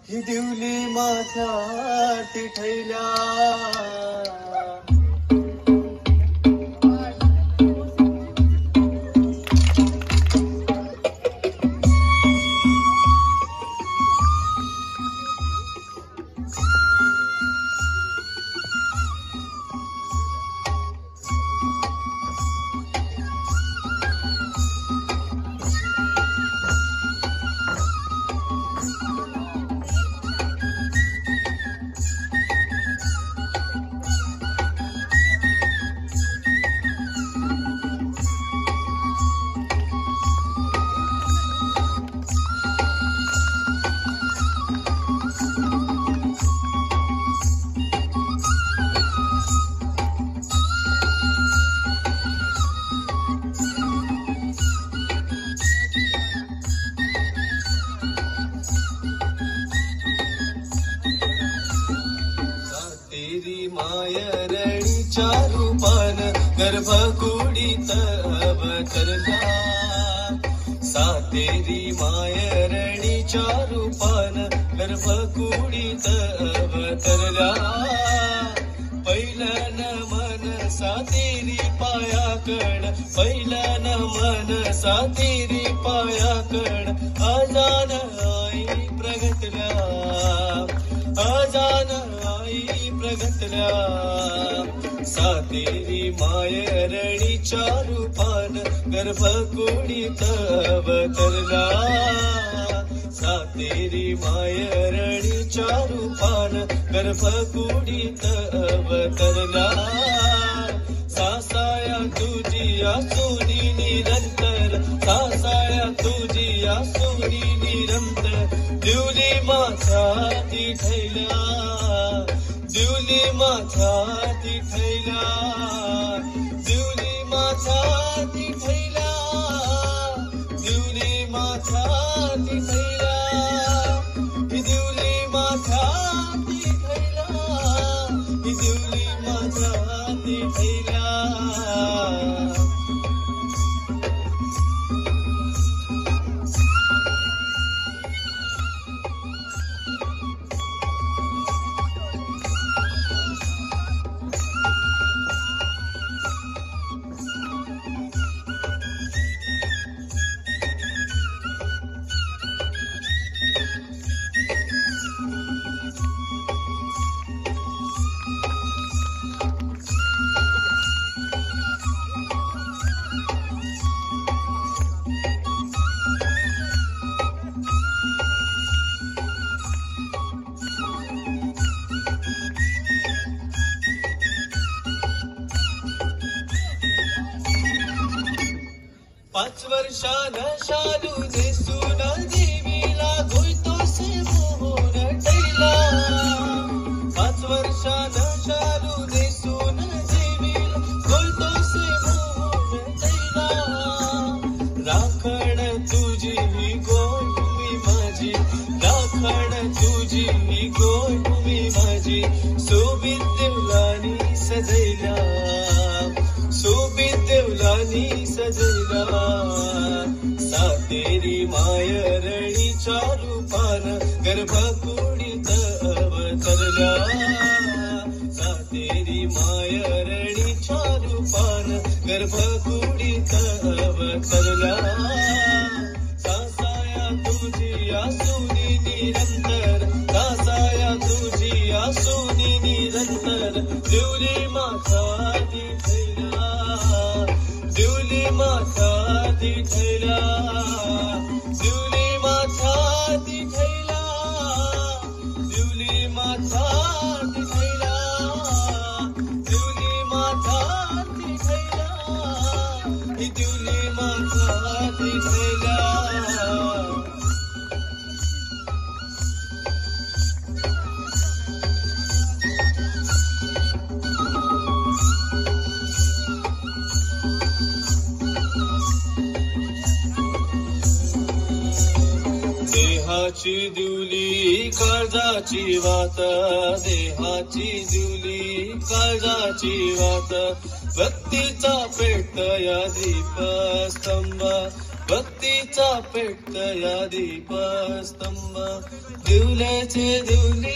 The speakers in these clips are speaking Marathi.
ही दिवली माझ्या तिठैल्या मायरणीच्या रूपान गर्भकुडीत अवतरला सातेरी मायरणीच्या रूपान गर्भकुडीत अवतरला पहिलं नमन सातेरी पायाकड पहिलं नमन सातेरी पायाकड अजान आई प्रगटल्या अजान आई प्रगटल्या सातेरी मायरणीच्या रूपान गर्भकुडीत अवतरला सातेरी मायरणीच्या रूपान गर्भकुडीत अवतरला सासाया तुझी आसुनी निरंतर सासाया तुझी आसुनी निरंतर दिवली माझ्या तिठैल्या दिवली माझ्या तिठैल्या दिवली माझ्या तिठैल्या दिवली माझ्या तिठैल्या ही दिवली माझ्या तिठैल्या ही दिवली माझ्या तिठैल्या पाच वर्षानं शालू नेसून देवीला घोयतोसे मोहन टैला पाच वर्षानं शालू नेसून देवीला घोयतोसे मोहन टैला राखण तुझी ही गोवी माझी राखण तुझी ही गोवी माझी सोबीत देवलानी सजैल्या सोबीत देवलानी सजैला सातेरी मायरणीच्या रूपान गर्भकुडीत अवतरला सातेरी मायरणीच्या रूपान गर्भकुडीत अवतरला सासाया तुझी आसुनी निरंतर सासाया तुझी आसुनी निरंतर दिवली माझ्या तिठैल्या दिवली माझ्या तिठैल्या दिवली माझ्या तिठैल्या दिवली माझ्या तिठैल्या दिवली माझ्या तिठैल्या ही दिवली माझ्या तिठैल्या देहाची दिवली काळजाची वात देहाची दिवली काळजाची वात भक्तीचा पेटया दीपस्तंभ भक्तीचा पेटया दीपस्तंभ दिवलेचे दिवली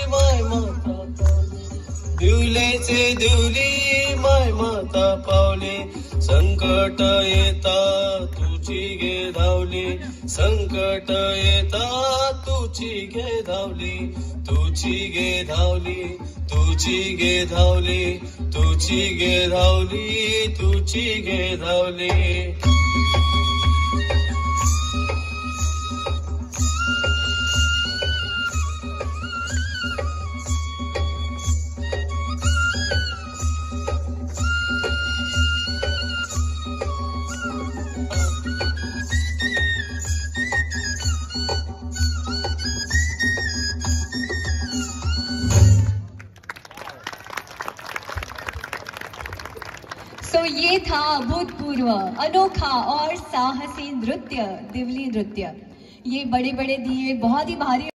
माय माता दिवलेचे दिवली माय माता पावले संकट येता तुझी गे धावली संकट येता तुझी गे धावली तुझी गे धावली तुझी गे धावली तुझी गे धावली तुझी गे धावली. तो ये था अभूतपूर्व, अनोखा और साहसी नृत्य, दिवली नृत्य. ये बड़े बड़े दिए बहुत ही भारी